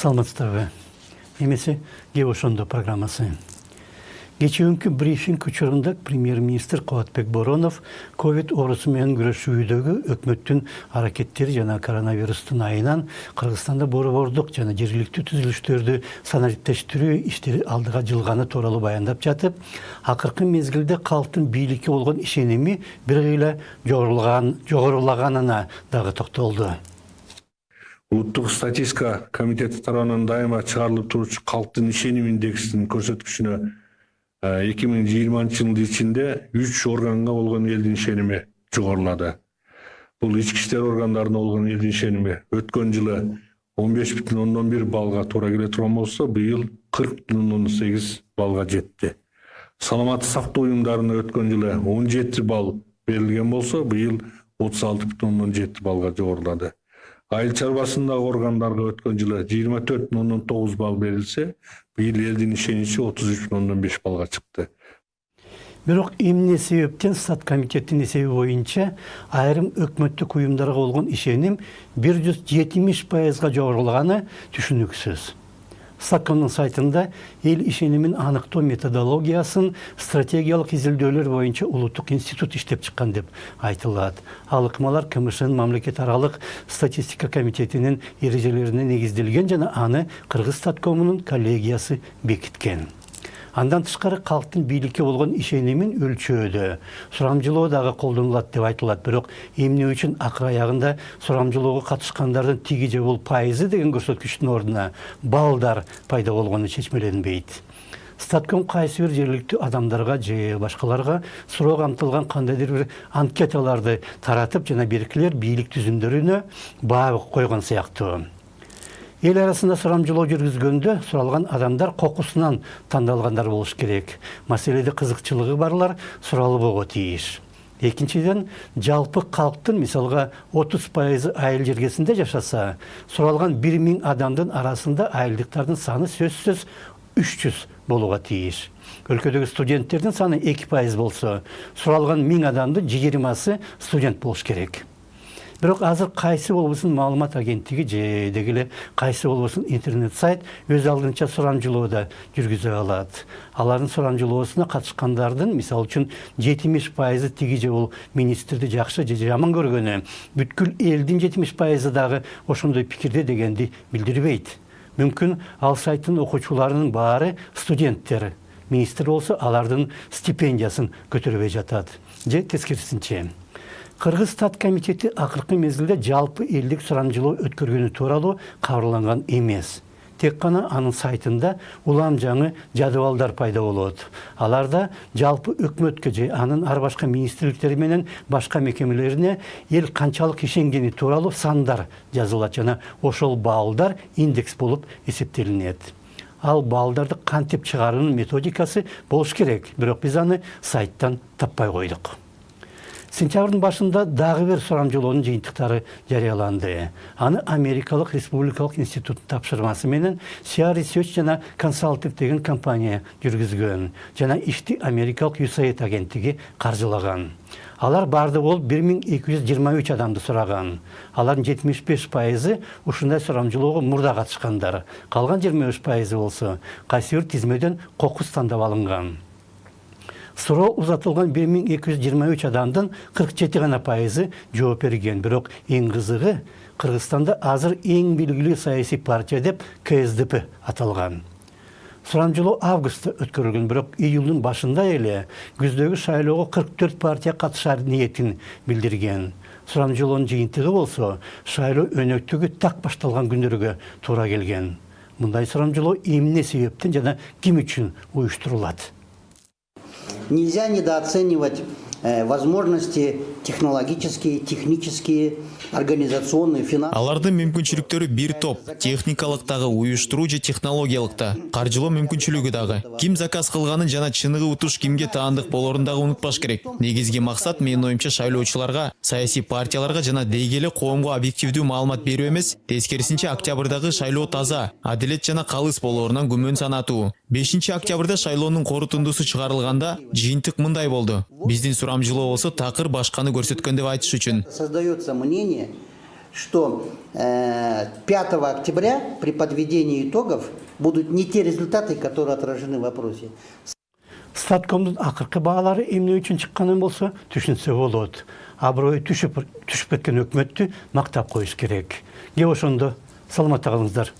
Саламатсыздарбы. Немесе Геошондо программасы. Geçenki брифинг учурунда премьер-министр Кубатбек Боронов ковид оорусу менен күрөшүүдөгү өкмөттүн аракеттери жана коронавирустун айынан Кыргызстанда борбордук жана жергиликтүү түзүлүштөрдү санариптештирүү иштери алдыга жылганы тууралуу баяндап жатып, акыркы мезгилде калктын бийликке болгон ишеними бир гыйла жогорулаганына дагы токтолду. Улуттук статистика комитети тарабынан дайыма чыгарылып турчу калктын ишеним индексинин көрсөткүчүнө 2020 жылдын ичинде 3 органга болгон элдин ишеними жогорулады. Бул ички иштер органдарына болгон элдин ишеними өткөн жылы 15,1 балга туура келе турган болсо, быйыл 40,8 балга жетти. Саламаттык сактоо уюмдарына өткөн жылы 17 балл берилген болсо, быйыл 36,7 балга жогорулады. Айыл чарбасындагы органдарга өткөн жылы 24,9 балл берилсе, быйыл элдин ишеничи 33,5 балга чыкты. Бирок эмне себептен Стат комитеттин эсеби боюнча айрым өкмөттүк уюмдарга болгон ишеним 170%га жогорулаганы түшүнүксүз. Статкомдун сайтында эл ишенимин аныктоо методологиясын стратегиялык изилдөөлөр боюнча улуттук институт иштеп чыккан деп айтылат. Ал ыкмалар КМШнын мамлекет аралык статистика комитетинин эрежелерине негизделген жана аны Кыргыз Статкомунун коллегиясы бекиткен. Андан тышкары калктын бийликке болгон ишенимин өлчөөдө сурамжылоо дагы колдонулат деп айтылат. Бирок эмне үчүн акыр аягында сурамжылоого катышкандардын тиги же бул пайызы деген көрсөткүчтүн ордуна балдар пайда болгону чечмеленбейт. Статком кайсы бир жергиликтүү адамдарга же башкаларга суроо камтылган кандайдыр бир анкеталарды таратып жана беркилер бийлик түзүмдөрүнө баа койгон сыяктуу. Эл арасында сурамжылоо жүргүзгөндө суралган адамдар кокусунан тандалгандар болуш керек. Маселеде кызыкчылыгы барлар суралбого тийиш. Экинчиден, жалпы калктын мисалга 30% айыл жергесинде жашаса, суралган 1000 адамдын арасында айылдыктардын саны сөзсүз 300 болууга тийиш. Өлкөдөгү студенттердин саны 2% болсо, суралган 1000 адамдын 20сы студент болуш керек. Бирок азыр кайсы болбосун маалымат агенттиги же дегеле кайсы болбосун интернет сайт өз алдынча сурамжылоодо жүргүзө алат. Алардын сурамжылоосуна катышкандардын мисалы үчүн 70% тиги же бул министрди жакшы же жаман көргөнү, бүткүл элдин 70% дагы ошондой пикирде дегенди билдирбейт. Мүмкүн ал сайттын окуучуларынын баары студенттер. Министр болсо алардын стипендиясын көтөрбөй жатат. Же тескерисинче. Кыргыз Стат комитети акыркы мезгилде жалпы элдик сурамжылоо өткөргөнү тууралуу кабарланган эмес. Тек гана анын сайтында улам жаңы жадыбалдар пайда болот. Аларда жалпы өкмөткө же анын ар башка министрликтери менен башка мекемелерине эл канчалык ишенгени тууралуу сандар жазылат жана ошол балдар индекс болуп эсептелинет. Ал балдарды кантип чыгаруунун методикасы болуш керек, бирок биз аны сайттан таппай койдук. Сентябрдын башында дагы бир сурамжылоонун жыйынтыктары жарыяланды. Аны Америкалык Республикалык институттун тапшырмасы менен Sia Research жана Consulting деген компания жүргүзгөн жана ишти Америкалык USAID агенттиги каржылаган. Алар барды болуп 1223 адамды сураган. Алардын 75%ы ушундай сурамжылоого мурда катышкандар. Калган 23% болсо кайсы бир тизмеден кокус тандап алынган. Суроо узатылган 1223 адамдын 47 гана пайызы жооп берген. Бирок эң кызыгы Кыргызстанда азыр эң белгилүү саясий партия деп КСДП аталган. Сурамжылоо августта өткөрүлгөн, бирок июлдун башында эле күздөгү шайлоого 44 партия катышар ниетин билдирген. Сурамжылоонун жыйынтыгы болсо, шайлоо өнөктүгү так башталган күндөргө туура келген. Мындай сурамжылоо эмне себептен жана ким үчүн уюштурулат? Нельзя недооценивать возможности технологические, технические, организационные, финансовые. Алардын мүмкүнчүлүктөрү бир топ, техникалык дагы, уюштуруу же технологиялык да, каржылоо мүмкүнчүлүгү дагы. Ким заказ кылганын жана чыныгы утуш кимге таандык болорун дагы унутпаш керек. Негизги максат менин оюмча шайлоочуларга, саясий партияларга жана дейгеле коомго объективдүү маалымат берүү эмес, тескерисинче октябрдагы шайлоо таза, адилет жана калыс болоорунан күмөн санатуу. 5-октябрда шайлоонун корутундусу чыгарылганда жыйынтык мындай болду. Биздин сурамжылоо болсо такыр башканы көрсөткөн деп айтыш үчүн. Создается мнение, что 5 октября при подведении итогов будут не те результаты, которые отражены в вопросе. Statkomдун акыркы баалары эмне үчүн чыкканын болсо түшүнсө болот. Аброй түшүп кеткен өкмөттү мактап коюш керек. Кеп ошондо саламатта калыңыздар.